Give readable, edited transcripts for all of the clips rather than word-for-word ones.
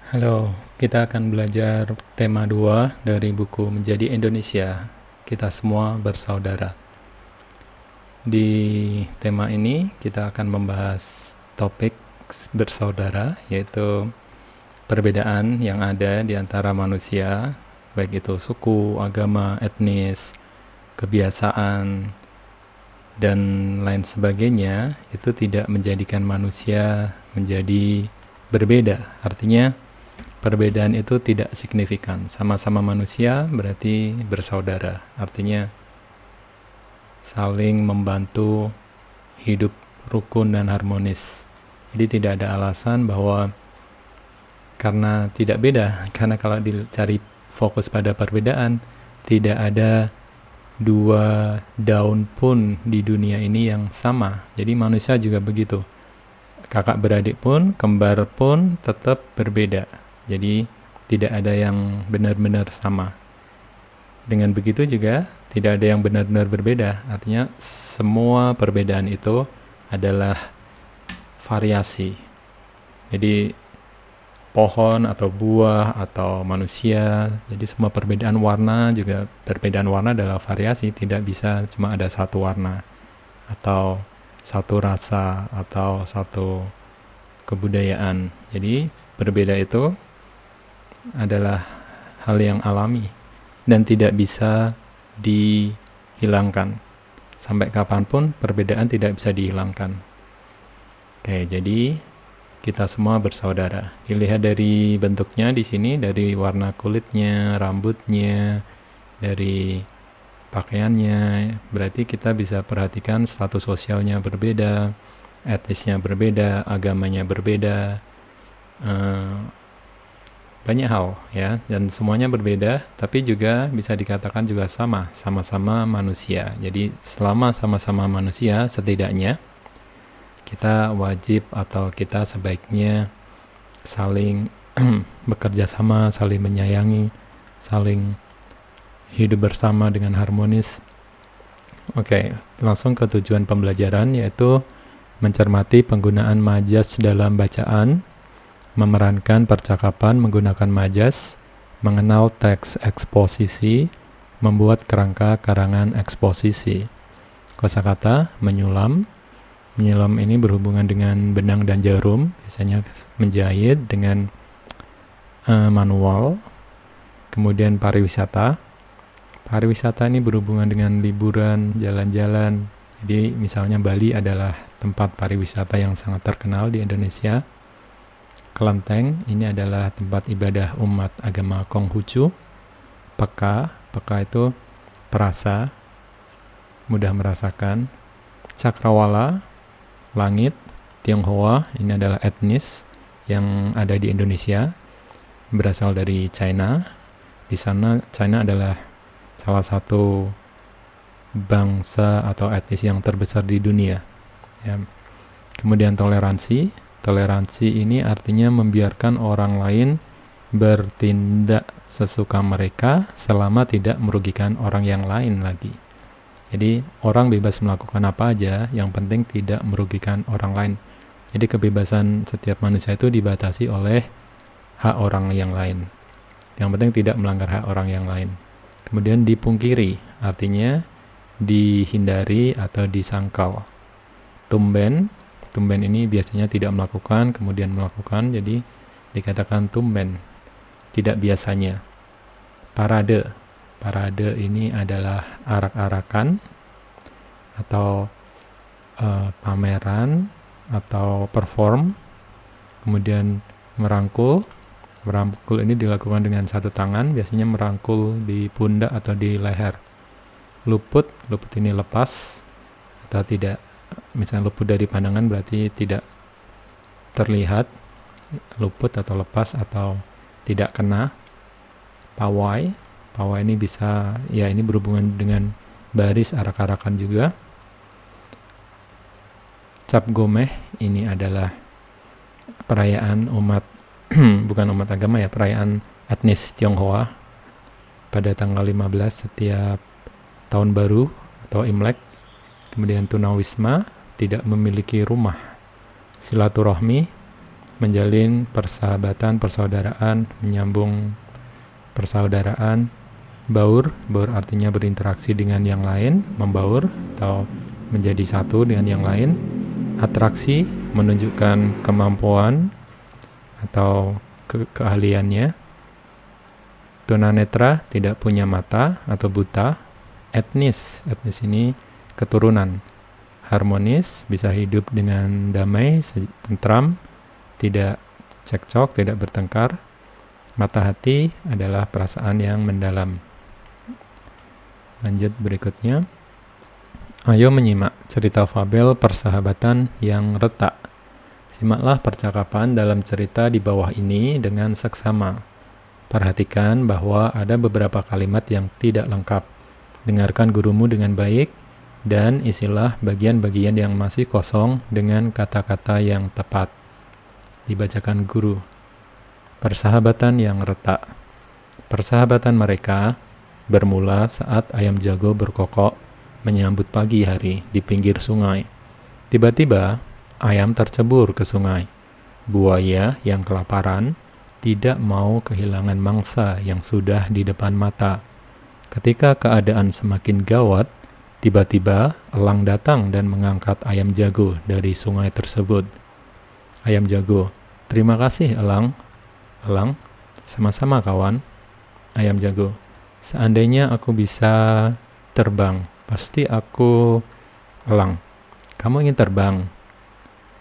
Halo, kita akan belajar tema 2 dari buku Menjadi Indonesia. Kita semua bersaudara. Di tema ini kita akan membahas topik bersaudara, yaitu perbedaan yang ada di antara manusia, baik itu suku, agama, etnis, kebiasaan, dan lain sebagainya, itu tidak menjadikan manusia menjadi berbeda. Artinya, perbedaan itu tidak signifikan. Sama-sama manusia berarti bersaudara. Artinya saling membantu hidup rukun dan harmonis. Jadi tidak ada alasan bahwa karena tidak beda. Karena kalau dicari fokus pada perbedaan, tidak ada dua daun pun di dunia ini yang sama. Jadi manusia juga begitu. Kakak beradik pun, kembar pun tetap berbeda. Jadi tidak ada yang benar-benar sama. Dengan begitu juga tidak ada yang benar-benar berbeda. Artinya semua perbedaan itu adalah variasi. Jadi pohon atau buah atau manusia, jadi semua perbedaan warna juga, perbedaan warna adalah variasi. Tidak bisa cuma ada satu warna atau satu rasa atau satu kebudayaan. Jadi berbeda itu adalah hal yang alami dan tidak bisa dihilangkan. Sampai kapanpun perbedaan tidak bisa dihilangkan. Oke, jadi kita semua bersaudara. Dilihat dari bentuknya di sini, dari warna kulitnya, rambutnya, dari pakaiannya, berarti kita bisa perhatikan status sosialnya berbeda, etnisnya berbeda, agamanya berbeda, banyak hal ya, dan semuanya berbeda, tapi juga bisa dikatakan juga sama-sama manusia. Jadi selama sama-sama manusia, setidaknya kita wajib atau kita sebaiknya saling bekerja sama, saling menyayangi, saling hidup bersama dengan harmonis. Oke, langsung ke tujuan pembelajaran, yaitu mencermati penggunaan majas dalam bacaan, memerankan percakapan menggunakan majas, mengenal teks eksposisi, membuat kerangka karangan eksposisi. Kosakata menyulam. Menyulam ini berhubungan dengan benang dan jarum, biasanya menjahit dengan manual. Kemudian pariwisata. Pariwisata ini berhubungan dengan liburan, jalan-jalan. Jadi misalnya Bali adalah tempat pariwisata yang sangat terkenal di Indonesia. Kelenteng ini adalah tempat ibadah umat agama Konghucu. Peka itu perasa, mudah merasakan. Cakrawala, langit. Tionghoa, ini adalah etnis yang ada di Indonesia, berasal dari China. Di sana China adalah salah satu bangsa atau etnis yang terbesar di dunia. Ya. Kemudian toleransi. Toleransi ini artinya membiarkan orang lain bertindak sesuka mereka selama tidak merugikan orang yang lain lagi. Jadi orang bebas melakukan apa aja, yang penting tidak merugikan orang lain. Jadi kebebasan setiap manusia itu dibatasi oleh hak orang yang lain. Yang penting tidak melanggar hak orang yang lain. Kemudian dipungkiri, artinya dihindari atau disangkal. Tumben ini biasanya tidak melakukan, kemudian melakukan, jadi dikatakan tumben, tidak biasanya. Parade ini adalah arak-arakan atau pameran atau perform. Kemudian merangkul ini dilakukan dengan satu tangan, biasanya merangkul di pundak atau di leher. Luput ini lepas atau tidak, misalnya luput dari pandangan berarti tidak terlihat, luput atau lepas atau tidak kena. Pawai ini bisa, ya ini berhubungan dengan baris arak-arakan juga. Cap Gomeh ini adalah perayaan umat bukan umat agama ya, perayaan etnis Tionghoa pada tanggal 15 setiap tahun baru atau Imlek. Kemudian tunawisma, tidak memiliki rumah. Silaturahmi, menjalin persahabatan, persaudaraan, menyambung persaudaraan. Baur artinya berinteraksi dengan yang lain, membaur atau menjadi satu dengan yang lain. Atraksi menunjukkan kemampuan atau keahliannya. Tunanetra tidak punya mata atau buta. Etnis ini keturunan. Harmonis bisa hidup dengan damai, tentram, tidak cekcok, tidak bertengkar. Mata hati adalah perasaan yang mendalam. Lanjut berikutnya. Ayo menyimak cerita fabel persahabatan yang retak. Simaklah percakapan dalam cerita di bawah ini dengan seksama. Perhatikan bahwa ada beberapa kalimat yang tidak lengkap. Dengarkan gurumu dengan baik dan isilah bagian-bagian yang masih kosong dengan kata-kata yang tepat. Dibacakan guru. Persahabatan yang retak. Persahabatan mereka bermula saat ayam jago berkokok menyambut pagi hari di pinggir sungai. Tiba-tiba, ayam tercebur ke sungai. Buaya yang kelaparan tidak mau kehilangan mangsa yang sudah di depan mata. Ketika keadaan semakin gawat, tiba-tiba elang datang dan mengangkat ayam jago dari sungai tersebut. Ayam jago, terima kasih elang. Elang, sama-sama kawan. Ayam jago, seandainya aku bisa terbang, pasti aku. Elang, kamu ingin terbang?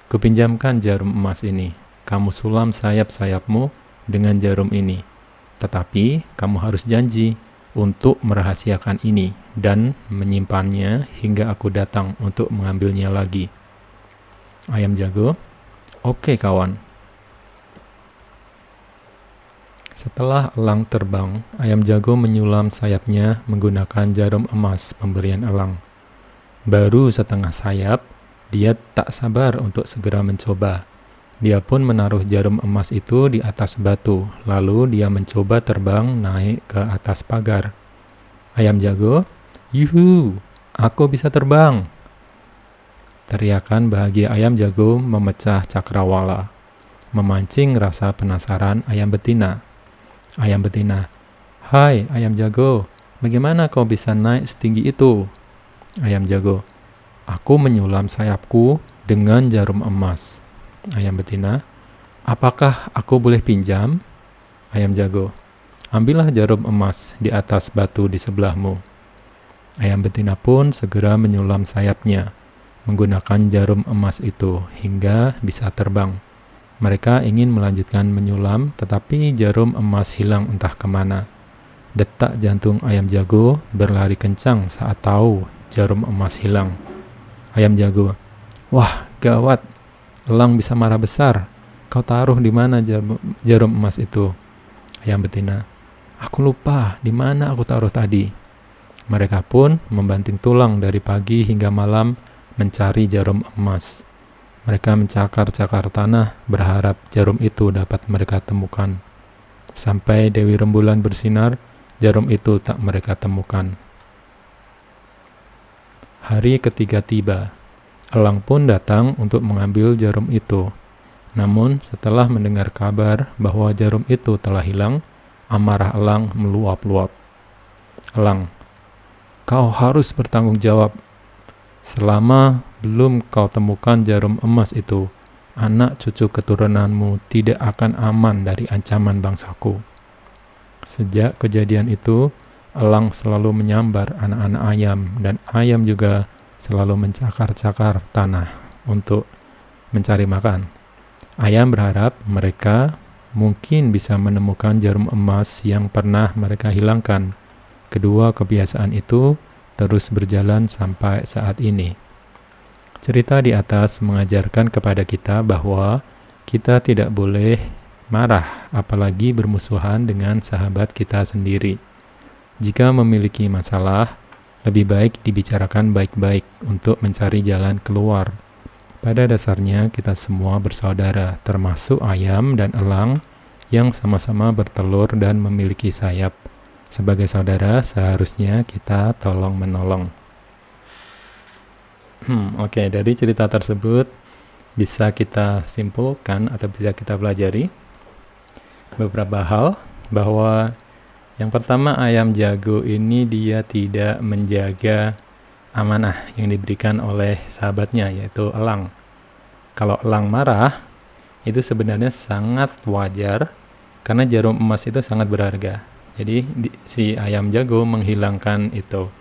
Kupinjamkan jarum emas ini. Kamu sulam sayap-sayapmu dengan jarum ini. Tetapi kamu harus janji untuk merahasiakan ini dan menyimpannya hingga aku datang untuk mengambilnya lagi. Ayam jago, oke kawan. Setelah elang terbang, ayam jago menyulam sayapnya menggunakan jarum emas pemberian elang. Baru setengah sayap, dia tak sabar untuk segera mencoba. Dia pun menaruh jarum emas itu di atas batu, lalu dia mencoba terbang naik ke atas pagar. Ayam jago, yuhu, aku bisa terbang. Teriakan bahagia ayam jago memecah cakrawala, memancing rasa penasaran ayam betina. Ayam betina, hai ayam jago, bagaimana kau bisa naik setinggi itu? Ayam jago, aku menyulam sayapku dengan jarum emas. Ayam betina, apakah aku boleh pinjam? Ayam jago, ambillah jarum emas di atas batu di sebelahmu. Ayam betina pun segera menyulam sayapnya menggunakan jarum emas itu hingga bisa terbang. Mereka ingin melanjutkan menyulam, tetapi jarum emas hilang entah kemana. Detak jantung ayam jago berlari kencang saat tahu jarum emas hilang. Ayam jago, wah gawat, elang bisa marah besar. Kau taruh di mana jarum emas itu? Ayam betina, aku lupa di mana aku taruh tadi. Mereka pun membanting tulang dari pagi hingga malam mencari jarum emas. Mereka mencakar-cakar tanah, berharap jarum itu dapat mereka temukan. Sampai Dewi Rembulan bersinar, jarum itu tak mereka temukan. Hari ketiga tiba. Elang pun datang untuk mengambil jarum itu. Namun, setelah mendengar kabar bahwa jarum itu telah hilang, amarah elang meluap-luap. Elang, kau harus bertanggung jawab. Selama belum kau temukan jarum emas itu, anak cucu keturunanmu tidak akan aman dari ancaman bangsaku. Sejak kejadian itu, elang selalu menyambar anak-anak ayam, dan ayam juga selalu mencakar-cakar tanah untuk mencari makan. Ayam berharap mereka mungkin bisa menemukan jarum emas yang pernah mereka hilangkan. Kedua kebiasaan itu terus berjalan sampai saat ini. Cerita di atas mengajarkan kepada kita bahwa kita tidak boleh marah, apalagi bermusuhan dengan sahabat kita sendiri. Jika memiliki masalah, lebih baik dibicarakan baik-baik untuk mencari jalan keluar. Pada dasarnya kita semua bersaudara, termasuk ayam dan elang yang sama-sama bertelur dan memiliki sayap. Sebagai saudara, seharusnya kita tolong-menolong. Oke, dari cerita tersebut bisa kita simpulkan atau bisa kita pelajari beberapa hal, bahwa yang pertama, ayam jago ini dia tidak menjaga amanah yang diberikan oleh sahabatnya, yaitu elang. Kalau elang marah, itu sebenarnya sangat wajar karena jarum emas itu sangat berharga. Jadi si ayam jago menghilangkan itu.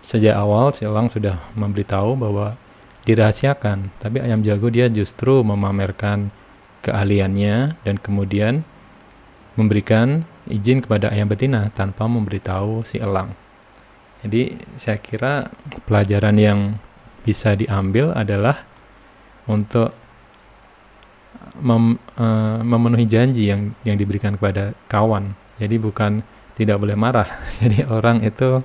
Sejak awal si elang sudah memberitahu bahwa dirahasiakan, tapi ayam jago dia justru memamerkan keahliannya dan kemudian memberikan izin kepada ayam betina tanpa memberitahu si elang. Jadi saya kira pelajaran yang bisa diambil adalah untuk memenuhi janji yang diberikan kepada kawan. Jadi bukan tidak boleh marah. Jadi orang itu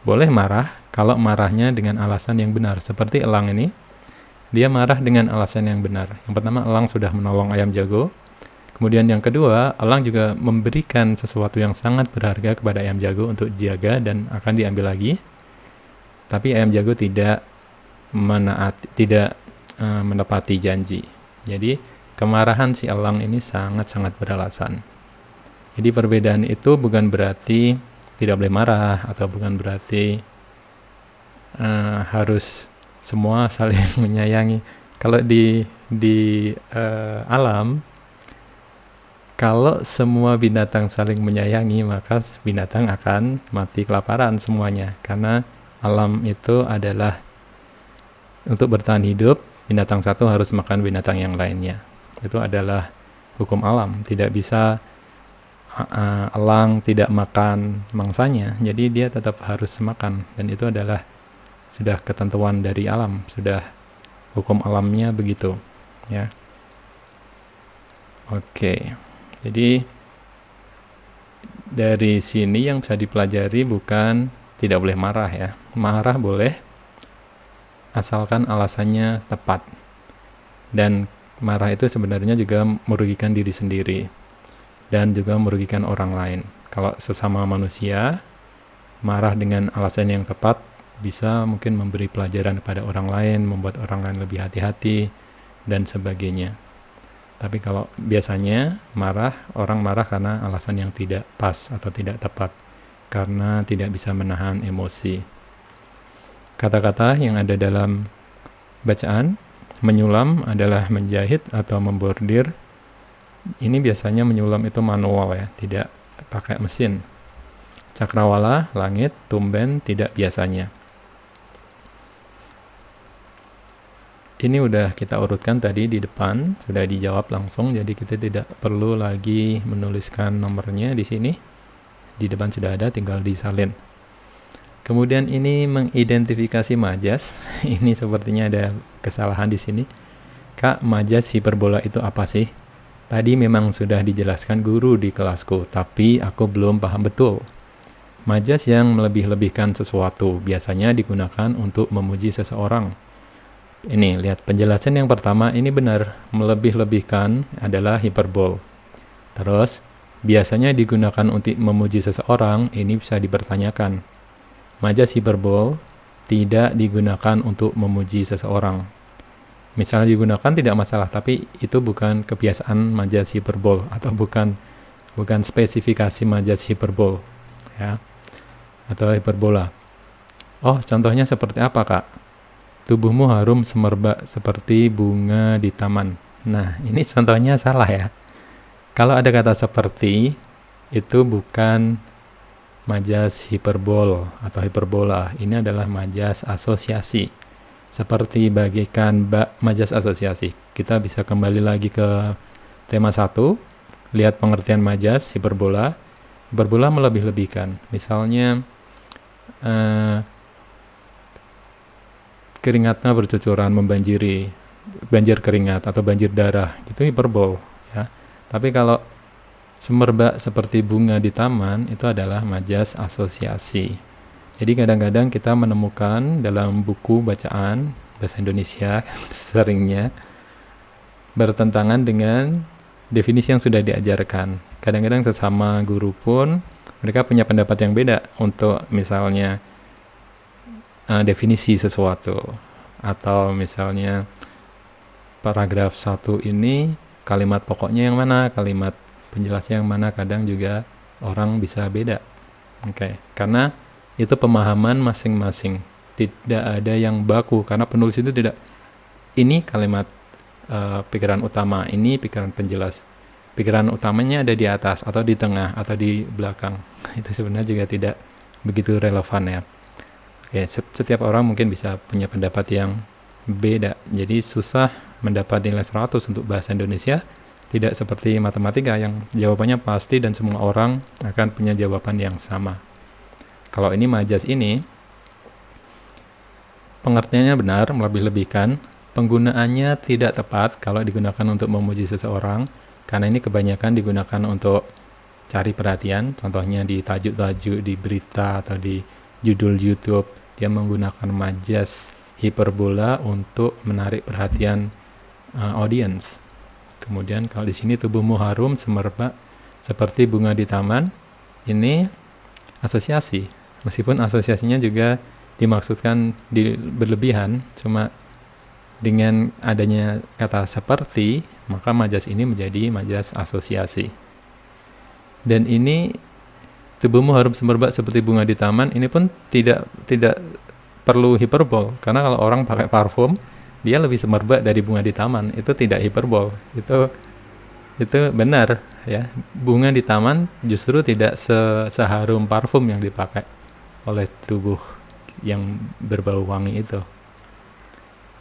boleh marah kalau marahnya dengan alasan yang benar. Seperti elang ini, dia marah dengan alasan yang benar. Yang pertama, elang sudah menolong ayam jago. Kemudian yang kedua, elang juga memberikan sesuatu yang sangat berharga kepada ayam jago untuk dijaga dan akan diambil lagi. Tapi ayam jago tidak menepati janji. Jadi kemarahan si elang ini sangat-sangat beralasan. Jadi perbedaan itu bukan berarti tidak boleh marah atau bukan berarti harus semua saling menyayangi. Kalau di alam, kalau semua binatang saling menyayangi, maka binatang akan mati kelaparan semuanya. Karena alam itu adalah untuk bertahan hidup, binatang satu harus makan binatang yang lainnya. Itu adalah hukum alam. Tidak bisa elang tidak makan mangsanya, jadi dia tetap harus makan. Dan itu adalah sudah ketentuan dari alam, sudah hukum alamnya begitu. Ya. Oke. Jadi dari sini yang bisa dipelajari bukan tidak boleh marah ya. Marah boleh, asalkan alasannya tepat. Dan marah itu sebenarnya juga merugikan diri sendiri dan juga merugikan orang lain. Kalau sesama manusia, marah dengan alasan yang tepat bisa mungkin memberi pelajaran kepada orang lain, membuat orang lain lebih hati-hati, dan sebagainya. Tapi kalau biasanya orang marah karena alasan yang tidak pas atau tidak tepat, karena tidak bisa menahan emosi. Kata-kata yang ada dalam bacaan, menyulam adalah menjahit atau membordir. Ini biasanya menyulam itu manual ya, tidak pakai mesin. Cakrawala, langit, tumben, tidak biasanya. Ini udah kita urutkan tadi di depan, sudah dijawab langsung, jadi kita tidak perlu lagi menuliskan nomornya di sini. Di depan sudah ada, tinggal disalin. Kemudian ini mengidentifikasi majas. Ini sepertinya ada kesalahan di sini. Kak, majas hiperbola itu apa sih? Tadi memang sudah dijelaskan guru di kelasku, tapi aku belum paham betul. Majas yang melebih-lebihkan sesuatu biasanya digunakan untuk memuji seseorang. Ini, lihat penjelasan yang pertama, ini benar. Melebih-lebihkan adalah hiperbol. Terus, biasanya digunakan untuk memuji seseorang, ini bisa dipertanyakan. Majas hiperbol tidak digunakan untuk memuji seseorang. Misalnya digunakan tidak masalah, tapi itu bukan kebiasaan majas hiperbol atau bukan spesifikasi majas hiperbol, ya, atau hiperbola. Oh, contohnya seperti apa, Kak? Tubuhmu harum semerbak seperti bunga di taman. Nah, ini contohnya salah ya. Kalau ada kata seperti, itu bukan majas hiperbol atau hiperbola. Ini adalah majas asosiasi. Seperti bagaikan majas asosiasi. Kita bisa kembali lagi ke tema 1. Lihat pengertian majas hiperbola. Hiperbola melebih-lebihkan. Misalnya, keringatnya bercucuran membanjiri, banjir keringat atau banjir darah, itu hiperbol ya. Tapi kalau semerbak seperti bunga di taman, itu adalah majas asosiasi. Jadi kadang-kadang kita menemukan dalam buku bacaan bahasa Indonesia seringnya bertentangan dengan definisi yang sudah diajarkan. Kadang-kadang sesama guru pun mereka punya pendapat yang beda untuk misalnya definisi sesuatu, atau misalnya paragraf 1 ini kalimat pokoknya yang mana, kalimat penjelasnya yang mana, kadang juga orang bisa beda. Oke, karena itu pemahaman masing-masing. Tidak ada yang baku, karena penulis itu tidak, ini kalimat pikiran utama, ini pikiran penjelas. Pikiran utamanya ada di atas, atau di tengah, atau di belakang. Itu sebenarnya juga tidak begitu relevan ya. Oke, setiap orang mungkin bisa punya pendapat yang beda. Jadi susah mendapat nilai 100 untuk bahasa Indonesia. Tidak seperti matematika yang jawabannya pasti dan semua orang akan punya jawaban yang sama. Kalau ini majas ini, pengertiannya benar, melebih-lebihkan. Penggunaannya tidak tepat kalau digunakan untuk memuji seseorang, karena ini kebanyakan digunakan untuk cari perhatian. Contohnya di tajuk-tajuk, di berita, atau di judul YouTube. Dia menggunakan majas hiperbola untuk menarik perhatian audience. Kemudian kalau di sini tubuhmu harum semerbak seperti bunga di taman, ini asosiasi. Meskipun asosiasinya juga dimaksudkan berlebihan, cuma dengan adanya kata seperti, maka majas ini menjadi majas asosiasi. Dan ini tubuhmu harum semerbak seperti bunga di taman, ini pun tidak perlu hiperbol, karena kalau orang pakai parfum, dia lebih semerbak dari bunga di taman. Itu tidak hiperbol, itu benar ya. Bunga di taman justru tidak seharum parfum yang dipakai oleh tubuh yang berbau wangi itu.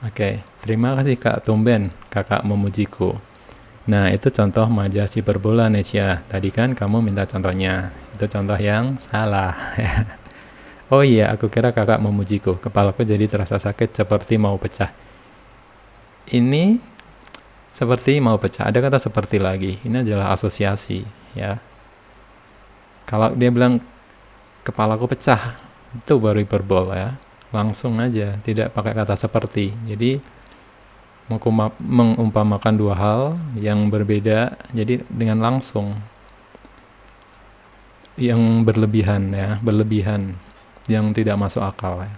Oke, terima kasih Kak Tumben, kakak memujiku. Nah, itu contoh majas hiperbola Nesya. Tadi kan kamu minta contohnya. Itu contoh yang salah. Oh iya, aku kira kakak memujiku. Kepalaku jadi terasa sakit seperti mau pecah. Ini seperti mau pecah. Ada kata seperti lagi. Ini adalah asosiasi, ya. Kalau dia bilang kepalaku pecah, itu baru hiperbol ya. Langsung aja, tidak pakai kata seperti. Jadi mengumpamakan dua hal yang berbeda, jadi dengan langsung yang berlebihan ya, berlebihan yang tidak masuk akal ya.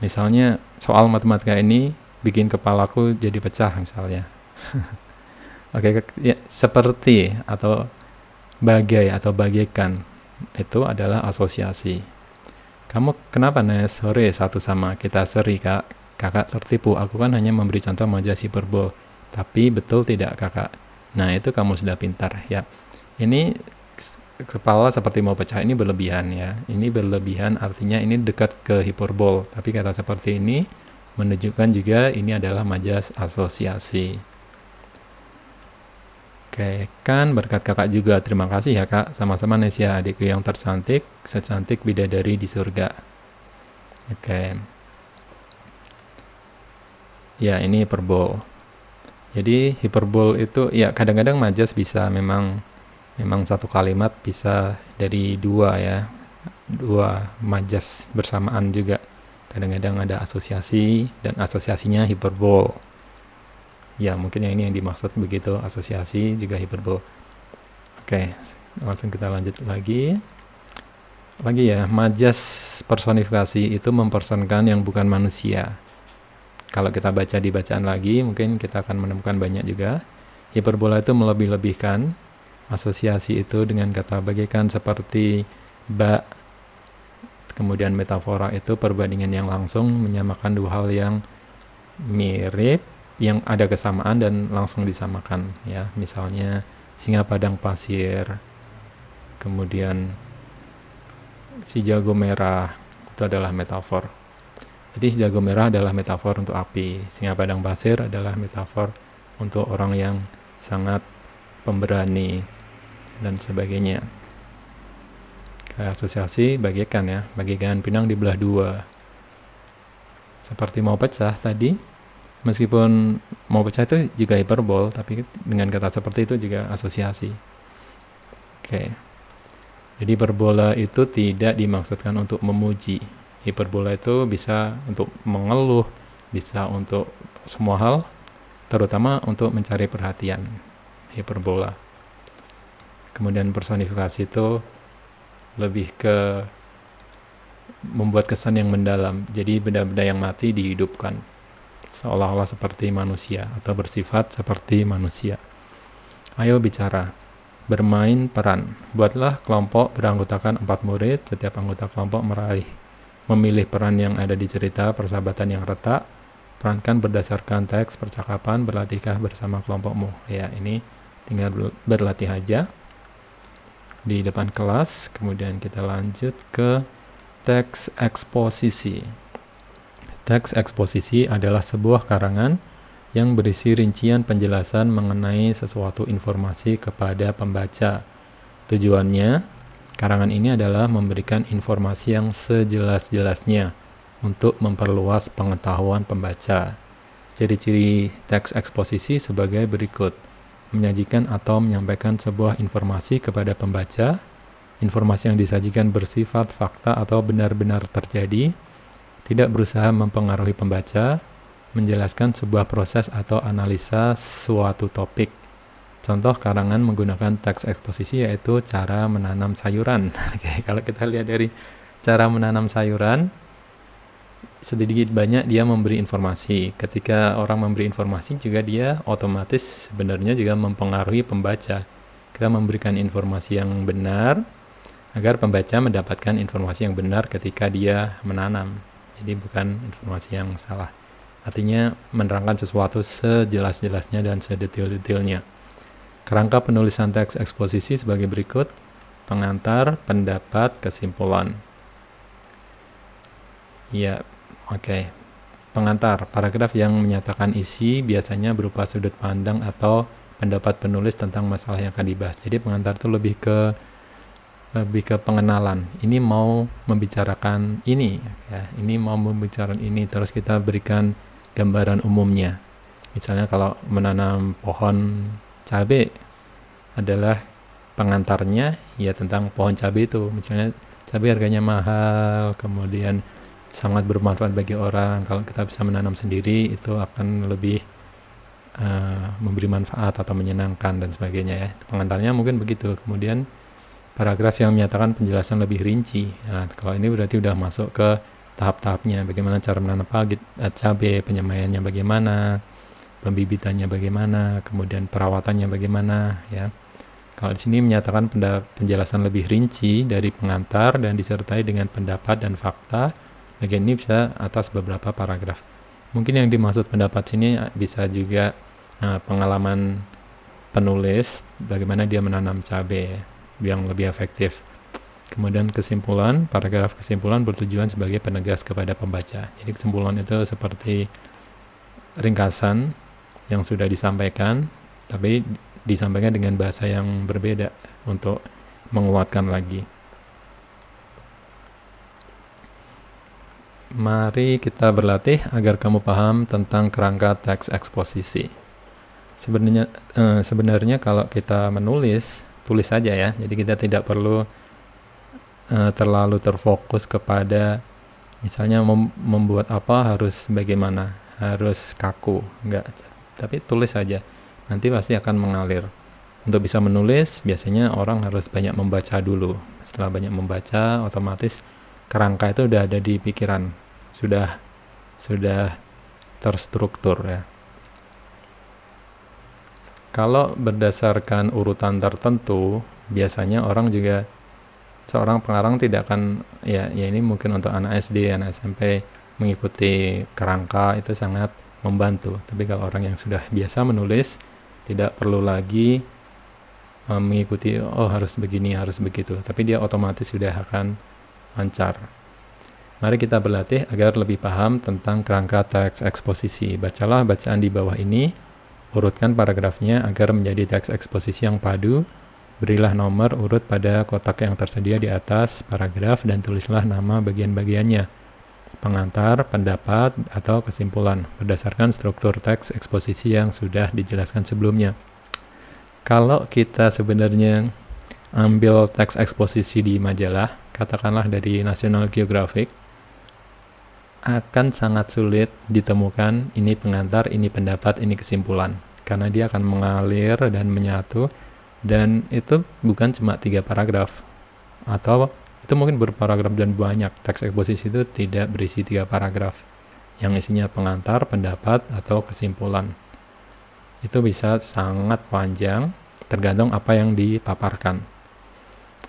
Misalnya soal matematika ini bikin kepalaku jadi pecah misalnya. Oke, ya, seperti atau bagai atau bagaikan itu adalah asosiasi. Kamu kenapa Nes? Sore satu sama kita seri Kak. Kakak tertipu, aku kan hanya memberi contoh majas hiperbol. Tapi betul tidak kakak? Nah itu kamu sudah pintar ya. Ini kepala seperti mau pecah, ini berlebihan ya. Ini berlebihan artinya ini dekat ke hiperbol. Tapi kata seperti ini menunjukkan juga ini adalah majas asosiasi. Oke, kan berkat kakak juga. Terima kasih ya kak. Sama-sama Nesya, adikku yang tercantik, secantik bidadari di surga. Oke. Ya, ini hiperbol. Jadi hiperbol itu ya kadang-kadang majas bisa memang satu kalimat bisa dari dua ya. Dua majas bersamaan juga. Kadang-kadang ada asosiasi dan asosiasinya hiperbol. Ya mungkin yang ini yang dimaksud begitu, asosiasi juga hiperbol. Oke, langsung kita lanjut lagi ya, majas personifikasi itu mempersonkan yang bukan manusia. Kalau kita baca di bacaan lagi mungkin kita akan menemukan banyak juga. Hiperbola itu melebih-lebihkan, asosiasi itu dengan kata bagaikan seperti bak, kemudian metafora itu perbandingan yang langsung menyamakan dua hal yang mirip, yang ada kesamaan dan langsung disamakan ya. Misalnya singa padang pasir, kemudian si jago merah, itu adalah metafor. Jadi si jago merah adalah metafor untuk api, singa padang pasir adalah metafor untuk orang yang sangat pemberani dan sebagainya. Kayak asosiasi bagaikan ya, bagaikan pinang dibelah dua. Seperti mau pecah tadi, meskipun mau pecah itu juga hiperbol, tapi dengan kata seperti itu juga asosiasi. Oke. Jadi hiperbola itu tidak dimaksudkan untuk memuji. Hiperbola itu bisa untuk mengeluh, bisa untuk semua hal, terutama untuk mencari perhatian. Hiperbola. Kemudian personifikasi itu lebih ke membuat kesan yang mendalam. Jadi benda-benda yang mati dihidupkan. seolah-olah seperti manusia atau bersifat seperti manusia. Ayo bicara. Bermain peran. Buatlah kelompok beranggotakan 4 murid. Setiap anggota kelompok memilih peran yang ada di cerita persahabatan yang retak. Perankan berdasarkan teks percakapan. Berlatihkah bersama kelompokmu. Ya, ini tinggal berlatih aja di depan kelas. Kemudian kita lanjut ke teks eksposisi. Teks eksposisi adalah sebuah karangan yang berisi rincian penjelasan mengenai sesuatu informasi kepada pembaca. Tujuannya, karangan ini adalah memberikan informasi yang sejelas-jelasnya untuk memperluas pengetahuan pembaca. Ciri-ciri teks eksposisi sebagai berikut. Menyajikan atau menyampaikan sebuah informasi kepada pembaca. Informasi yang disajikan bersifat fakta atau benar-benar terjadi. Tidak berusaha mempengaruhi pembaca, menjelaskan sebuah proses atau analisa suatu topik. Contoh karangan menggunakan teks eksposisi yaitu cara menanam sayuran. Oke, kalau kita lihat dari cara menanam sayuran, sedikit banyak dia memberi informasi. Ketika orang memberi informasi juga dia otomatis sebenarnya juga mempengaruhi pembaca. Kita memberikan informasi yang benar agar pembaca mendapatkan informasi yang benar ketika dia menanam. Jadi bukan informasi yang salah. Artinya menerangkan sesuatu sejelas-jelasnya dan sedetail-detailnya. Kerangka penulisan teks eksposisi sebagai berikut. Pengantar, pendapat, kesimpulan. Ya, oke. Pengantar, paragraf yang menyatakan isi biasanya berupa sudut pandang atau pendapat penulis tentang masalah yang akan dibahas. Jadi pengantar itu lebih ke pengenalan. Ini mau membicarakan ini, ya. Ini mau membicarakan ini, terus kita berikan gambaran umumnya. Misalnya kalau menanam pohon cabai adalah pengantarnya ya tentang pohon cabai itu. Misalnya cabai harganya mahal, kemudian sangat bermanfaat bagi orang. Kalau kita bisa menanam sendiri itu akan lebih memberi manfaat atau menyenangkan dan sebagainya ya. Pengantarnya mungkin begitu. Kemudian paragraf yang menyatakan penjelasan lebih rinci. Nah, kalau ini berarti udah masuk ke tahap-tahapnya, bagaimana cara menanam cabai, penyemaiannya bagaimana, pembibitannya bagaimana, kemudian perawatannya bagaimana, ya. Kalau di sini menyatakan penjelasan lebih rinci dari pengantar dan disertai dengan pendapat dan fakta, bagian ini bisa atas beberapa paragraf. Mungkin yang dimaksud pendapat sini bisa juga pengalaman penulis, bagaimana dia menanam cabai yang lebih efektif. Kemudian kesimpulan, paragraf kesimpulan bertujuan sebagai penegas kepada pembaca. Jadi kesimpulan itu seperti ringkasan yang sudah disampaikan, tapi disampaikan dengan bahasa yang berbeda untuk menguatkan lagi. Mari kita berlatih agar kamu paham tentang kerangka teks eksposisi. Sebenarnya kalau kita menulis, tulis saja ya. Jadi kita tidak perlu terlalu terfokus kepada misalnya membuat apa harus bagaimana, harus kaku, enggak. Tapi tulis saja. Nanti pasti akan mengalir. Untuk bisa menulis, biasanya orang harus banyak membaca dulu. Setelah banyak membaca, otomatis kerangka itu udah ada di pikiran. Sudah terstruktur ya. Kalau berdasarkan urutan tertentu, biasanya seorang pengarang tidak akan, ya ini mungkin untuk anak SD, anak SMP, mengikuti kerangka itu sangat membantu. Tapi kalau orang yang sudah biasa menulis, tidak perlu lagi mengikuti, harus begini, harus begitu. Tapi dia otomatis sudah akan lancar. Mari kita berlatih agar lebih paham tentang kerangka teks eksposisi. Bacalah bacaan di bawah ini. Urutkan paragrafnya agar menjadi teks eksposisi yang padu. Berilah nomor urut pada kotak yang tersedia di atas paragraf dan tulislah nama bagian-bagiannya. Pengantar, pendapat, atau kesimpulan berdasarkan struktur teks eksposisi yang sudah dijelaskan sebelumnya. Kalau kita sebenarnya ambil teks eksposisi di majalah, katakanlah dari National Geographic, akan sangat sulit ditemukan ini pengantar, ini pendapat, ini kesimpulan. Karena dia akan mengalir dan menyatu, dan itu bukan cuma 3 paragraf. Atau itu mungkin berparagraf dan banyak. Teks eksposisi itu tidak berisi 3 paragraf. yang isinya pengantar, pendapat, atau kesimpulan. Itu bisa sangat panjang, tergantung apa yang dipaparkan.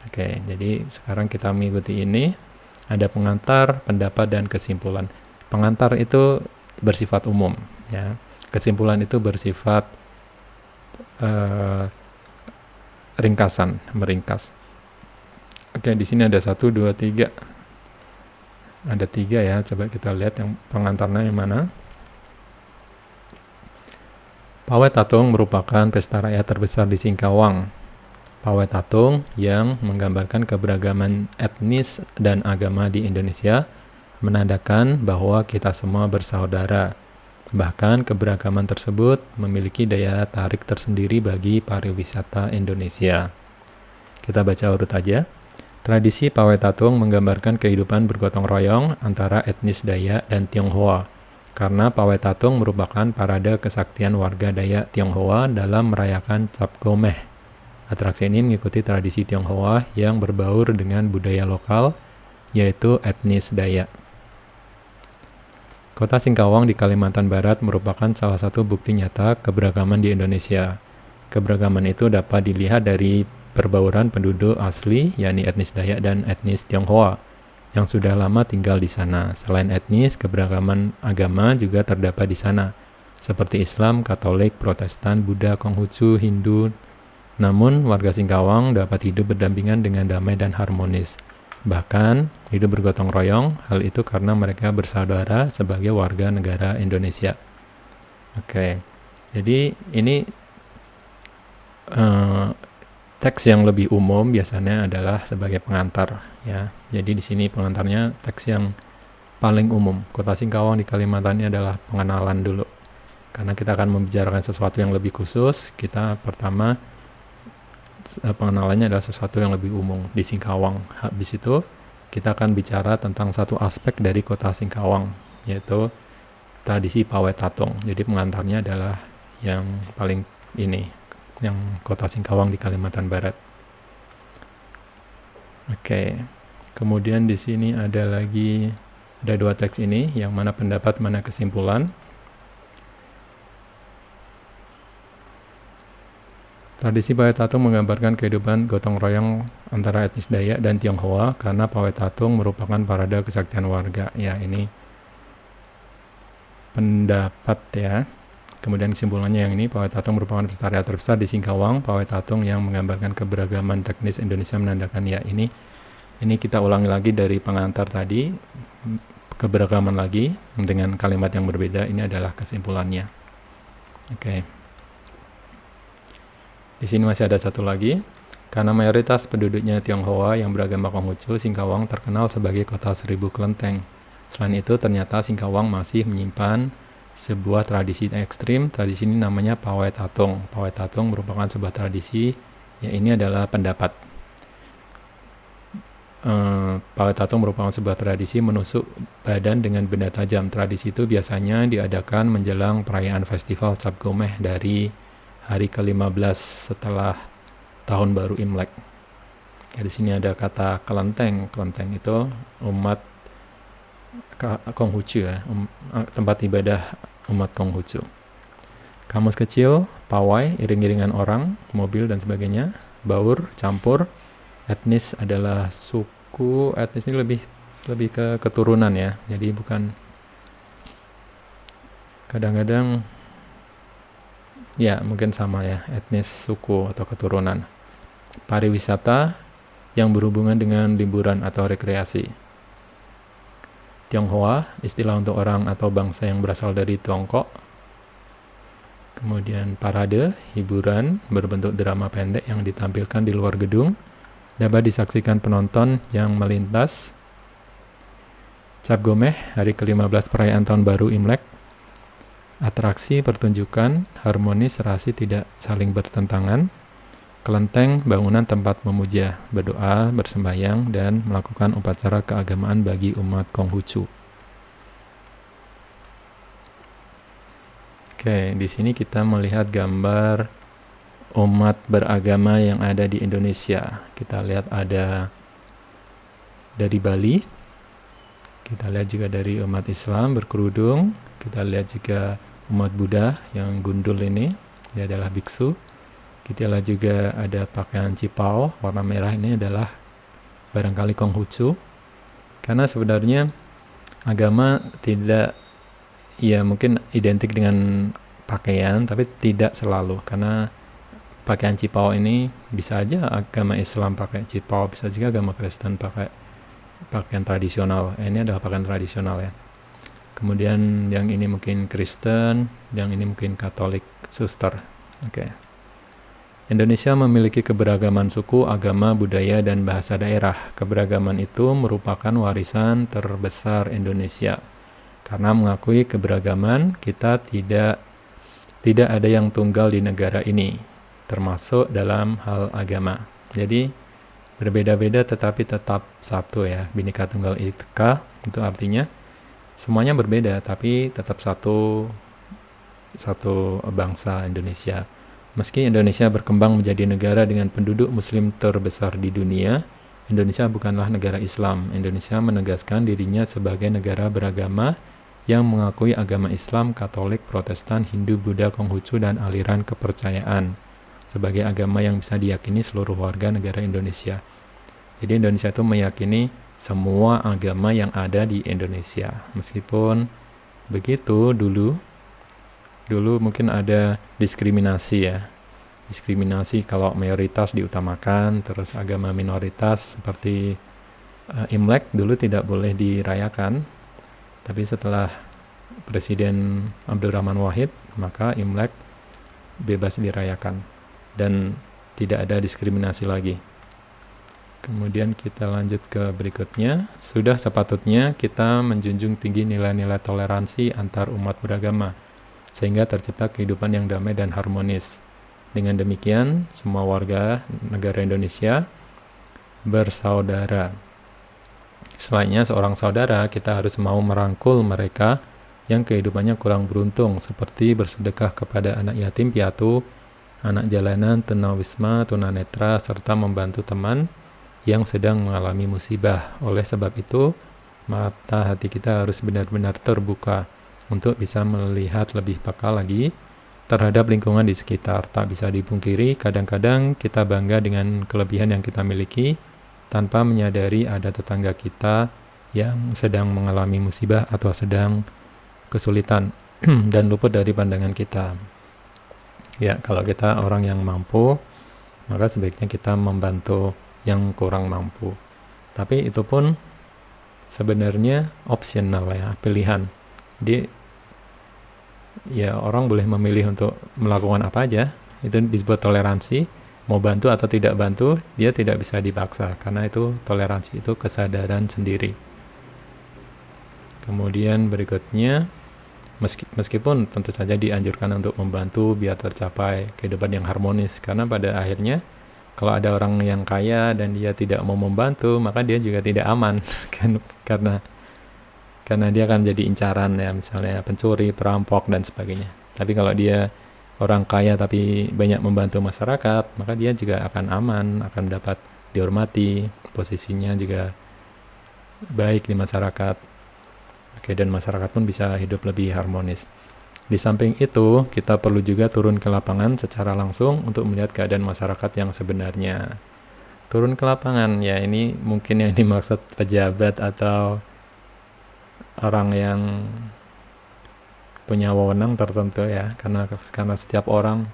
Oke, jadi sekarang kita mengikuti ini. Ada pengantar, pendapat, dan kesimpulan. Pengantar itu bersifat umum, ya. Kesimpulan itu bersifat ringkasan, meringkas. Oke, di sini ada 1, 2, 3. Ada 3 ya, coba kita lihat yang pengantarnya yang mana. Pawai Tatung merupakan pesta rakyat terbesar di Singkawang. Pawai Tatung yang menggambarkan keberagaman etnis dan agama di Indonesia menandakan bahwa kita semua bersaudara. Bahkan keberagaman tersebut memiliki daya tarik tersendiri bagi pariwisata Indonesia. Kita baca urut aja. Tradisi Pawai Tatung menggambarkan kehidupan bergotong royong antara etnis Dayak dan Tionghoa. Karena Pawai Tatung merupakan parade kesaktian warga Dayak Tionghoa dalam merayakan Cap Gomeh. Atraksi ini mengikuti tradisi Tionghoa yang berbaur dengan budaya lokal, yaitu etnis Dayak. Kota Singkawang di Kalimantan Barat merupakan salah satu bukti nyata keberagaman di Indonesia. Keberagaman itu dapat dilihat dari perbauran penduduk asli, yakni etnis Dayak dan etnis Tionghoa, yang sudah lama tinggal di sana. Selain etnis, keberagaman agama juga terdapat di sana, seperti Islam, Katolik, Protestan, Buddha, Konghucu, Hindu. Namun, warga Singkawang dapat hidup berdampingan dengan damai dan harmonis. Bahkan, hidup bergotong royong, hal itu karena mereka bersaudara sebagai warga negara Indonesia. Oke, jadi ini teks yang lebih umum biasanya adalah sebagai pengantar, ya. Jadi di sini pengantarnya teks yang paling umum. Kota Singkawang di Kalimantan ini adalah pengenalan dulu. Karena kita akan membicarakan sesuatu yang lebih khusus, kita pertama pengenalannya adalah sesuatu yang lebih umum di Singkawang. Habis itu kita akan bicara tentang satu aspek dari kota Singkawang, yaitu tradisi Pawai Tatung. Jadi pengantarnya adalah yang paling ini, yang kota Singkawang di Kalimantan Barat. Oke. Kemudian di sini ada 2 teks ini, yang mana pendapat, mana kesimpulan. Tradisi Pawai Tatung menggambarkan kehidupan gotong royong antara etnis Dayak dan Tionghoa karena Pawai Tatung merupakan parade kesaktian warga. Ya, ini pendapat ya. Kemudian kesimpulannya yang ini, Pawai Tatung merupakan pesta rakyat terbesar di Singkawang. Pawai Tatung yang menggambarkan keberagaman teknis Indonesia menandakan ya ini kita ulangi lagi dari pengantar tadi, keberagaman lagi dengan kalimat yang berbeda. Ini adalah kesimpulannya. Oke. Di sini masih ada satu lagi. Karena mayoritas penduduknya Tionghoa yang beragama Konghucu, Singkawang terkenal sebagai kota 1000 kelenteng. Selain itu, ternyata Singkawang masih menyimpan sebuah tradisi ekstrim. Tradisi ini namanya Pawai Tatung. Pawai Tatung merupakan sebuah tradisi, ya ini adalah pendapat. Pawai Tatung merupakan sebuah tradisi menusuk badan dengan benda tajam. Tradisi itu biasanya diadakan menjelang perayaan festival Cap Gomeh dari hari ke-15 setelah tahun baru Imlek. Ya, di sini ada kata kelenteng. Kelenteng itu umat Konghucu ya, tempat ibadah umat Konghucu. Kamus kecil, pawai, iring-iringan orang, mobil dan sebagainya. Baur, campur. Etnis adalah suku. Etnis ini lebih ke keturunan ya. Jadi bukan, kadang-kadang ya mungkin sama ya, etnis, suku atau keturunan. Pariwisata yang berhubungan dengan liburan atau rekreasi. Tionghoa, istilah untuk orang atau bangsa yang berasal dari Tiongkok. Kemudian parade, hiburan berbentuk drama pendek yang ditampilkan di luar gedung, dapat disaksikan penonton yang melintas. Cap Gomeh, hari ke-15 perayaan tahun baru Imlek. Atraksi, pertunjukan, harmonis, serasi tidak saling bertentangan. Kelenteng, bangunan tempat memuja, berdoa, bersembahyang, dan melakukan upacara keagamaan bagi umat Konghucu. Oke, di sini kita melihat gambar umat beragama yang ada di Indonesia. Kita lihat ada dari Bali, Kita lihat juga dari umat Islam berkerudung. Kita lihat juga umat Buddha yang gundul ini, dia adalah biksu. Kita lihat juga ada pakaian cipao, warna merah ini adalah barangkali Konghucu. Karena sebenarnya agama tidak, ya mungkin identik dengan pakaian, tapi tidak selalu. Karena pakaian cipao ini bisa aja agama Islam pakai cipao, bisa juga agama Kristen pakai pakaian tradisional. Ini adalah pakaian tradisional ya. Kemudian yang ini mungkin Kristen, yang ini mungkin Katolik, suster. Oke. Indonesia memiliki keberagaman suku, agama, budaya, dan bahasa daerah. Keberagaman itu merupakan warisan terbesar Indonesia. Karena mengakui keberagaman, kita tidak ada yang tunggal di negara ini, termasuk dalam hal agama. Jadi berbeda-beda tetapi tetap satu ya. Bhinneka Tunggal Ika itu artinya semuanya berbeda tapi tetap satu bangsa Indonesia. Meski Indonesia berkembang menjadi negara dengan penduduk muslim terbesar di dunia, Indonesia bukanlah negara Islam. Indonesia menegaskan dirinya sebagai negara beragama yang mengakui agama Islam, Katolik, Protestan, Hindu, Buddha, Konghucu, dan aliran kepercayaan sebagai agama yang bisa diyakini seluruh warga negara Indonesia. Jadi Indonesia itu meyakini semua agama yang ada di Indonesia. Meskipun begitu dulu mungkin ada diskriminasi ya. Diskriminasi kalau mayoritas diutamakan, terus agama minoritas seperti Imlek dulu tidak boleh dirayakan. Tapi setelah Presiden Abdurrahman Wahid, maka Imlek bebas dirayakan dan tidak ada diskriminasi lagi. Kemudian kita lanjut ke berikutnya. Sudah sepatutnya kita menjunjung tinggi nilai-nilai toleransi antar umat beragama, sehingga tercipta kehidupan yang damai dan harmonis. Dengan demikian, semua warga negara Indonesia bersaudara. Selainnya seorang saudara, kita harus mau merangkul mereka yang kehidupannya kurang beruntung, seperti bersedekah kepada anak yatim piatu, anak jalanan, tunawisma, tunanetra, serta membantu teman yang sedang mengalami musibah. Oleh sebab itu, mata hati kita harus benar-benar terbuka untuk bisa melihat lebih peka lagi terhadap lingkungan di sekitar. Tak bisa dipungkiri, kadang-kadang kita bangga dengan kelebihan yang kita miliki tanpa menyadari ada tetangga kita yang sedang mengalami musibah atau sedang kesulitan dan luput dari pandangan kita. Ya, kalau kita orang yang mampu, maka sebaiknya kita membantu yang kurang mampu. Tapi itu pun sebenarnya opsional ya, pilihan. Jadi ya orang boleh memilih untuk melakukan apa aja. Itu disebut toleransi. Mau bantu atau tidak bantu, dia tidak bisa dipaksa karena itu toleransi, itu kesadaran sendiri. Kemudian berikutnya, meskipun tentu saja dianjurkan untuk membantu biar tercapai kehidupan yang harmonis, karena pada akhirnya kalau ada orang yang kaya dan dia tidak mau membantu, maka dia juga tidak aman kan, karena dia akan jadi incaran ya, misalnya pencuri, perampok dan sebagainya. Tapi kalau dia orang kaya tapi banyak membantu masyarakat, maka dia juga akan aman, akan dapat dihormati, posisinya juga baik di masyarakat. Oke, dan masyarakat pun bisa hidup lebih harmonis. Di samping itu, kita perlu juga turun ke lapangan secara langsung untuk melihat keadaan masyarakat yang sebenarnya. Turun ke lapangan, ya ini mungkin yang dimaksud pejabat atau orang yang punya wewenang tertentu ya, karena setiap orang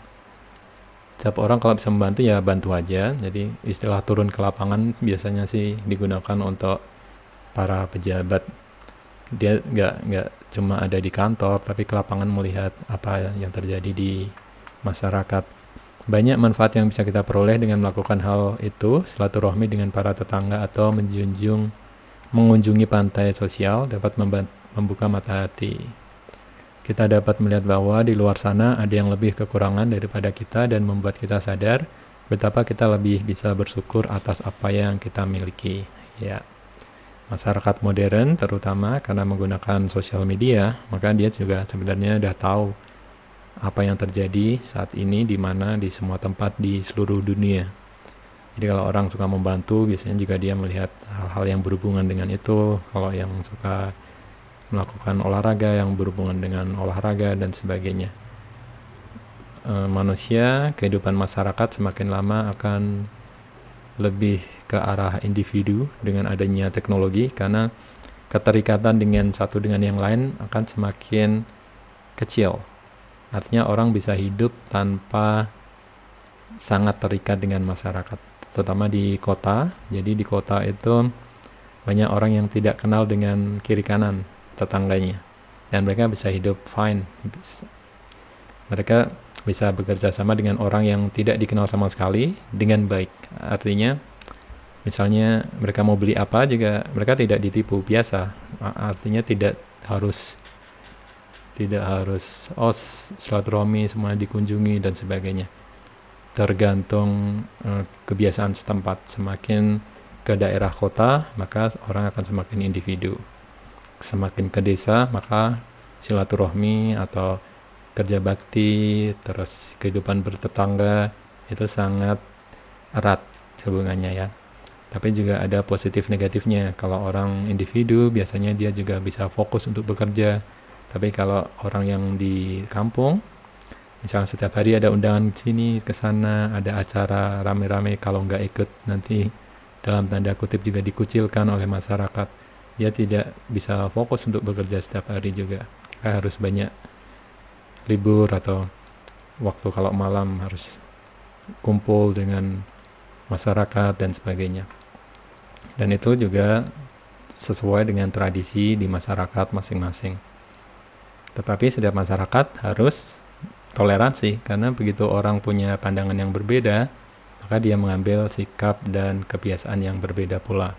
kalau bisa membantu ya bantu aja. Jadi istilah turun ke lapangan biasanya sih digunakan untuk para pejabat. Dia nggak cuma ada di kantor, tapi ke lapangan melihat apa yang terjadi di masyarakat. Banyak manfaat yang bisa kita peroleh dengan melakukan hal itu, silaturahmi dengan para tetangga atau mengunjungi pantai sosial dapat membuka mata hati. Kita dapat melihat bahwa di luar sana ada yang lebih kekurangan daripada kita dan membuat kita sadar betapa kita lebih bisa bersyukur atas apa yang kita miliki. Ya. Masyarakat modern terutama karena menggunakan sosial media, maka dia juga sebenarnya udah tahu apa yang terjadi saat ini di mana di semua tempat di seluruh dunia. Jadi kalau orang suka membantu, biasanya juga dia melihat hal-hal yang berhubungan dengan itu. Kalau yang suka melakukan olahraga, yang berhubungan dengan olahraga dan sebagainya. Manusia, kehidupan masyarakat semakin lama akan lebih ke arah individu dengan adanya teknologi, karena keterikatan dengan satu dengan yang lain akan semakin kecil. Artinya orang bisa hidup tanpa sangat terikat dengan masyarakat, terutama di kota. Jadi di kota itu banyak orang yang tidak kenal dengan kiri kanan tetangganya, dan mereka bisa hidup fine. Mereka bisa bekerja sama dengan orang yang tidak dikenal sama sekali dengan baik. Artinya misalnya mereka mau beli apa juga mereka tidak ditipu biasa. Artinya tidak harus silaturahmi semua dikunjungi dan sebagainya. Tergantung kebiasaan setempat. Semakin ke daerah kota, maka orang akan semakin individu. Semakin ke desa, maka silaturahmi atau kerja bakti, terus kehidupan bertetangga itu sangat erat hubungannya ya. Tapi juga ada positif negatifnya. Kalau orang individu biasanya dia juga bisa fokus untuk bekerja. Tapi kalau orang yang di kampung, misalnya setiap hari ada undangan sini ke sana, ada acara rame-rame, kalau nggak ikut nanti dalam tanda kutip juga dikucilkan oleh masyarakat. Dia tidak bisa fokus untuk bekerja setiap hari juga. Harus banyak libur atau waktu kalau malam harus kumpul dengan masyarakat dan sebagainya. Dan itu juga sesuai dengan tradisi di masyarakat masing-masing. Tetapi setiap masyarakat harus toleransi, karena begitu orang punya pandangan yang berbeda, maka dia mengambil sikap dan kebiasaan yang berbeda pula.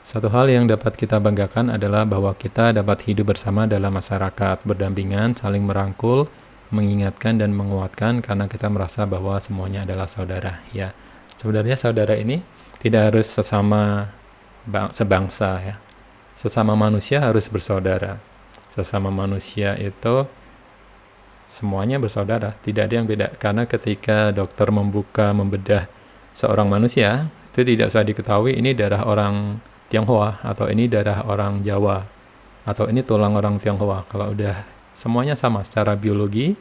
Satu hal yang dapat kita banggakan adalah bahwa kita dapat hidup bersama dalam masyarakat, berdampingan, saling merangkul, mengingatkan dan menguatkan, karena kita merasa bahwa semuanya adalah saudara. Ya, sebenarnya saudara ini tidak harus sebangsa ya. Sesama manusia harus bersaudara. Sesama manusia itu semuanya bersaudara, tidak ada yang beda. Karena ketika dokter membedah seorang manusia, itu tidak usah diketahui ini darah orang Tionghoa, atau ini darah orang Jawa, atau ini tulang orang Tionghoa. Kalau udah semuanya sama secara biologi,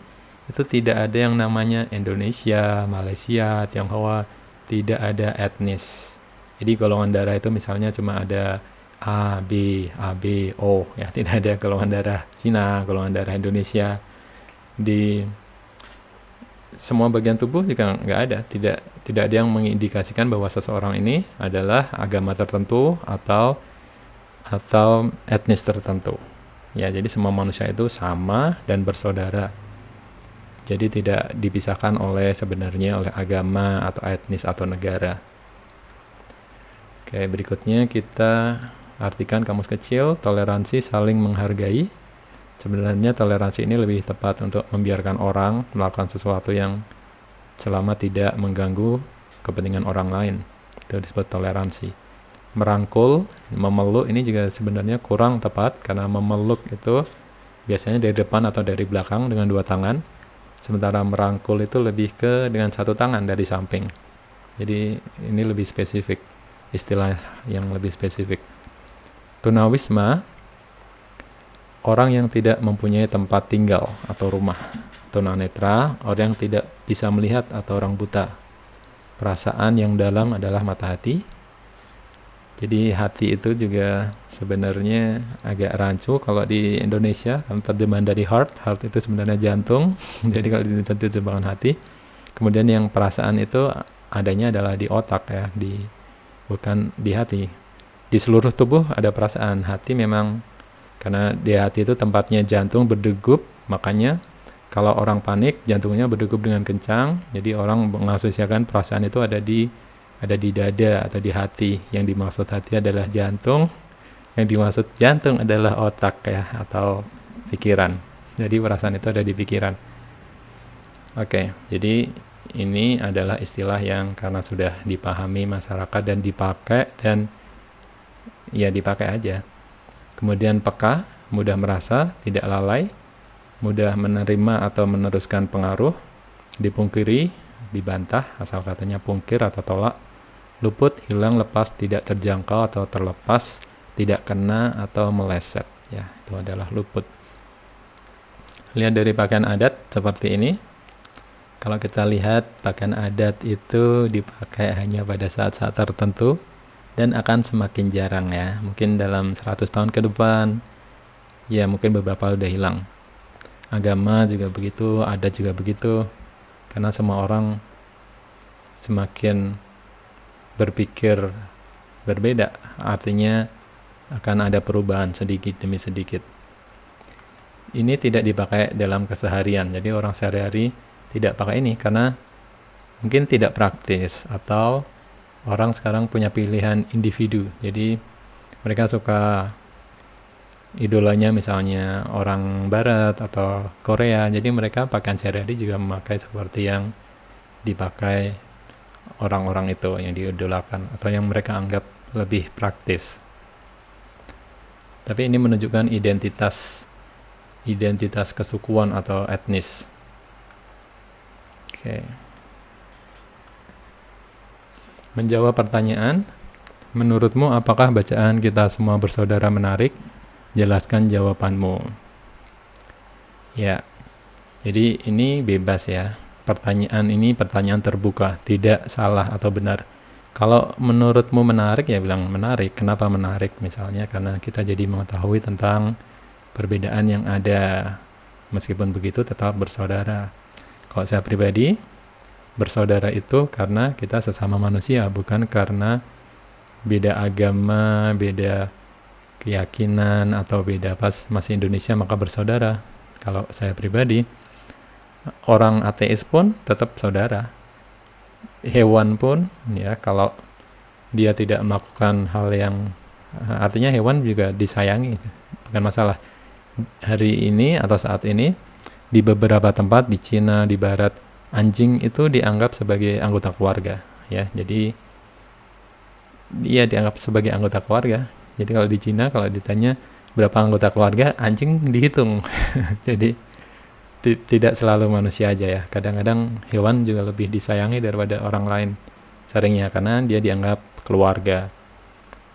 itu tidak ada yang namanya Indonesia, Malaysia, Tionghoa, tidak ada etnis. Jadi golongan darah itu misalnya cuma ada A, B, O, ya, tidak ada golongan darah Cina, golongan darah Indonesia. Di semua bagian tubuh juga nggak ada, tidak ada yang mengindikasikan bahwa seseorang ini adalah agama tertentu atau etnis tertentu. Ya, jadi semua manusia itu sama dan bersaudara. Jadi tidak dipisahkan sebenarnya oleh agama atau etnis atau negara. Oke, berikutnya kita artikan kamus kecil, toleransi saling menghargai. Sebenarnya toleransi ini lebih tepat untuk membiarkan orang melakukan sesuatu yang selama tidak mengganggu kepentingan orang lain. Itu disebut toleransi. Merangkul, memeluk ini juga sebenarnya kurang tepat, karena memeluk itu biasanya dari depan atau dari belakang dengan dua tangan. Sementara merangkul itu lebih ke dengan satu tangan dari samping. Jadi ini lebih spesifik, istilah yang lebih spesifik. Tunawisma, orang yang tidak mempunyai tempat tinggal atau rumah. Tunanetra, orang yang tidak bisa melihat atau orang buta. Perasaan yang dalam adalah mata hati. Jadi hati itu juga sebenarnya agak rancu kalau di Indonesia, kalau terjemahan dari heart itu sebenarnya jantung. Jadi kalau di Indonesia itu terjemahan hati. Kemudian yang perasaan itu adanya adalah di otak ya, bukan di hati. Di seluruh tubuh ada perasaan. Hati memang karena di hati itu tempatnya jantung berdegup, makanya kalau orang panik jantungnya berdegup dengan kencang. Jadi orang mengasosiasikan perasaan itu ada di dada atau di hati. Yang dimaksud hati adalah jantung, yang dimaksud jantung adalah otak ya, atau pikiran. Jadi perasaan itu ada di pikiran. Oke, jadi ini adalah istilah yang karena sudah dipahami masyarakat dan dipakai, dan ya dipakai aja. Kemudian peka, mudah merasa, tidak lalai, mudah menerima atau meneruskan pengaruh. Dipungkiri, dibantah, asal katanya pungkir atau tolak. Luput, hilang, lepas, tidak terjangkau atau terlepas, tidak kena atau meleset. Ya, itu adalah luput. Lihat dari pakaian adat seperti ini. Kalau kita lihat pakaian adat itu dipakai hanya pada saat-saat tertentu dan akan semakin jarang ya. Mungkin dalam 100 tahun ke depan, ya mungkin beberapa udah hilang. Agama juga begitu, adat juga begitu. Karena semua orang semakin berpikir berbeda, artinya akan ada perubahan sedikit demi sedikit. Ini tidak dipakai dalam keseharian, jadi orang sehari-hari tidak pakai ini karena mungkin tidak praktis, atau orang sekarang punya pilihan individu, jadi mereka suka idolanya misalnya orang barat atau Korea, jadi mereka pakaian sehari-hari juga memakai seperti yang dipakai orang-orang itu yang diidolakan atau yang mereka anggap lebih praktis. Tapi ini menunjukkan identitas kesukuan atau etnis. Oke. Menjawab pertanyaan, menurutmu apakah bacaan kita semua bersaudara menarik? Jelaskan jawabanmu. Ya, jadi ini bebas ya. Pertanyaan ini pertanyaan terbuka, tidak salah atau benar. Kalau menurutmu menarik, ya bilang menarik. Kenapa menarik? Misalnya karena kita jadi mengetahui tentang perbedaan yang ada. Meskipun begitu tetap bersaudara. Kalau saya pribadi, bersaudara itu karena kita sesama manusia, bukan karena beda agama, beda keyakinan, atau beda pas masih Indonesia maka bersaudara. Kalau saya pribadi, orang ateis pun tetap saudara. Hewan pun, ya, kalau dia tidak melakukan hal yang, artinya hewan juga disayangi, bukan masalah. Hari ini atau saat ini, di beberapa tempat di Cina, di Barat, anjing itu dianggap sebagai anggota keluarga, ya. Jadi dia dianggap sebagai anggota keluarga. Jadi kalau di Cina, kalau ditanya berapa anggota keluarga, anjing dihitung. Jadi tidak selalu manusia aja ya. Kadang-kadang hewan juga lebih disayangi daripada orang lain. Seringnya karena dia dianggap keluarga.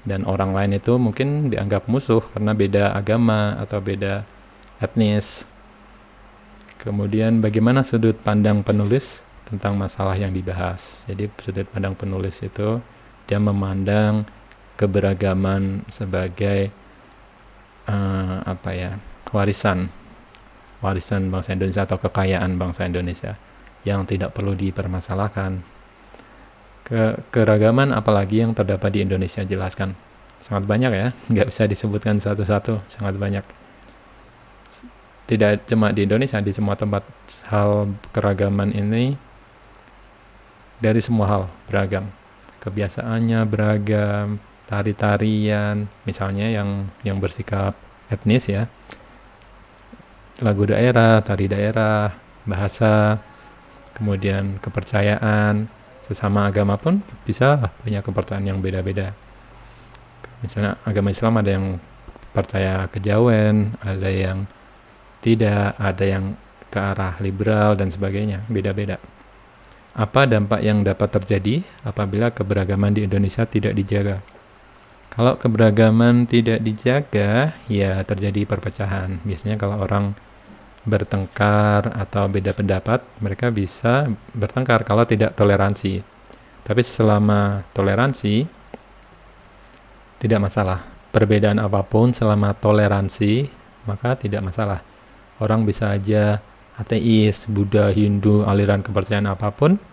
Dan orang lain itu mungkin dianggap musuh karena beda agama atau beda etnis. Kemudian bagaimana sudut pandang penulis tentang masalah yang dibahas. Jadi sudut pandang penulis itu dia memandang keberagaman sebagai warisan bangsa Indonesia atau kekayaan bangsa Indonesia yang tidak perlu dipermasalahkan. Keragaman apalagi yang terdapat di Indonesia, jelaskan. Sangat banyak ya, nggak bisa disebutkan satu-satu, sangat banyak. Tidak cuma di Indonesia, di semua tempat hal keragaman ini dari semua hal beragam. Kebiasaannya beragam, tari-tarian, misalnya yang bersikap etnis ya, lagu daerah, tari daerah, bahasa, kemudian kepercayaan. Sesama agama pun bisa punya kepercayaan yang beda-beda. Misalnya agama Islam ada yang percaya kejawen, ada yang tidak, ada yang ke arah liberal dan sebagainya, beda-beda. Apa dampak yang dapat terjadi apabila keberagaman di Indonesia tidak dijaga? Kalau keberagaman tidak dijaga, ya terjadi perpecahan. Biasanya kalau orang bertengkar atau beda pendapat, mereka bisa bertengkar kalau tidak toleransi. Tapi selama toleransi, tidak masalah. Perbedaan apapun selama toleransi, maka tidak masalah. Orang bisa aja ateis, Buddha, Hindu, aliran kepercayaan apapun,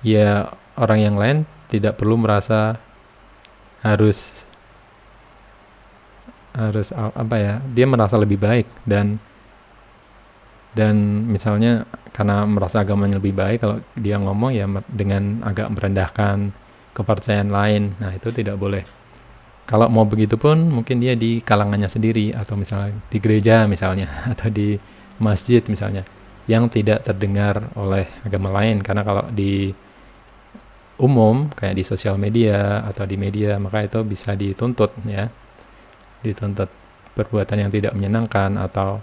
ya orang yang lain tidak perlu merasa harus dia merasa lebih baik dan misalnya karena merasa agamanya lebih baik, kalau dia ngomong ya dengan agak merendahkan kepercayaan lain, nah itu tidak boleh. Kalau mau begitu pun mungkin dia di kalangannya sendiri, atau misalnya di gereja misalnya, atau di masjid misalnya, yang tidak terdengar oleh agama lain. Karena kalau di umum kayak di sosial media atau di media, maka itu bisa dituntut ya, dituntut perbuatan yang tidak menyenangkan atau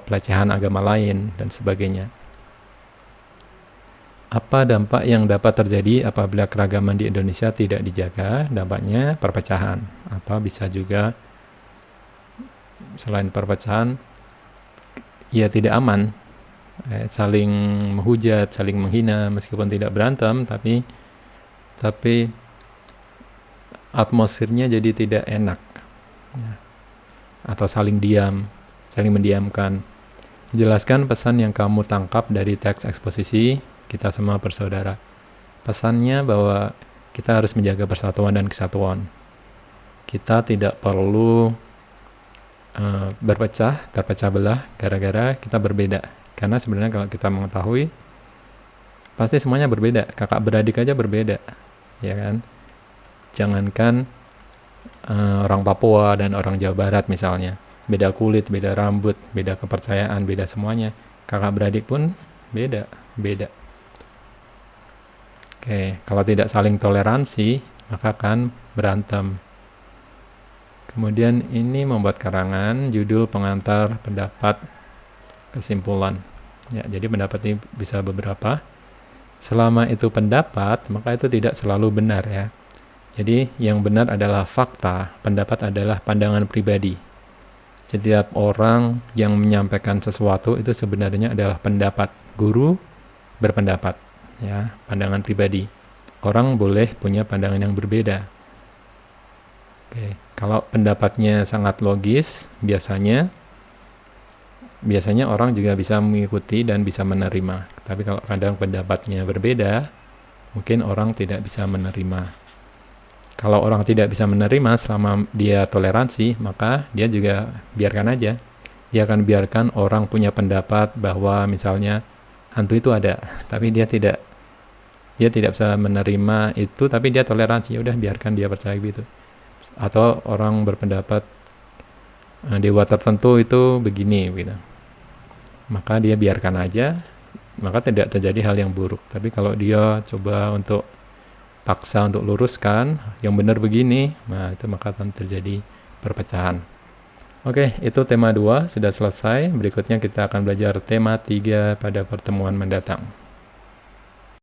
pelecehan agama lain dan sebagainya. Apa dampak yang dapat terjadi apabila keragaman di Indonesia tidak dijaga? Dampaknya perpecahan, atau bisa juga selain perpecahan, ya tidak aman, saling menghujat, saling menghina, meskipun tidak berantem, tapi atmosfernya jadi tidak enak, ya. Atau saling mendiamkan. Jelaskan pesan yang kamu tangkap dari teks eksposisi Kita Semua Bersaudara. Pesannya bahwa kita harus menjaga persatuan dan kesatuan. Kita tidak perlu terpecah belah gara-gara kita berbeda. Karena sebenarnya kalau kita mengetahui, pasti semuanya berbeda. Kakak beradik aja berbeda, ya kan? Jangankan orang Papua dan orang Jawa Barat misalnya, beda kulit, beda rambut, beda kepercayaan, beda semuanya. Kakak beradik pun beda. Oke, kalau tidak saling toleransi, maka akan berantem. Kemudian ini membuat karangan, judul pengantar pendapat kesimpulan. Ya, jadi pendapat ini bisa beberapa. Selama itu pendapat, maka itu tidak selalu benar ya. Jadi yang benar adalah fakta, pendapat adalah pandangan pribadi. Setiap orang yang menyampaikan sesuatu itu sebenarnya adalah pendapat. Guru berpendapat, ya, pandangan pribadi. Orang boleh punya pandangan yang berbeda. Oke, kalau pendapatnya sangat logis, biasanya orang juga bisa mengikuti dan bisa menerima. Tapi kalau kadang pendapatnya berbeda, mungkin orang tidak bisa menerima. Kalau orang tidak bisa menerima selama dia toleransi, maka dia juga biarkan aja. Dia akan biarkan orang punya pendapat bahwa misalnya hantu itu ada, tapi dia tidak bisa menerima itu, tapi dia toleransi. Ya udah, biarkan dia percaya gitu. Atau orang berpendapat dewa tertentu itu begini gitu, maka dia biarkan aja, maka tidak terjadi hal yang buruk. Tapi kalau dia coba untuk paksa untuk luruskan yang benar begini, nah itu maka akan terjadi perpecahan. Oke, itu tema 2 sudah selesai. Berikutnya kita akan belajar tema 3 pada pertemuan mendatang.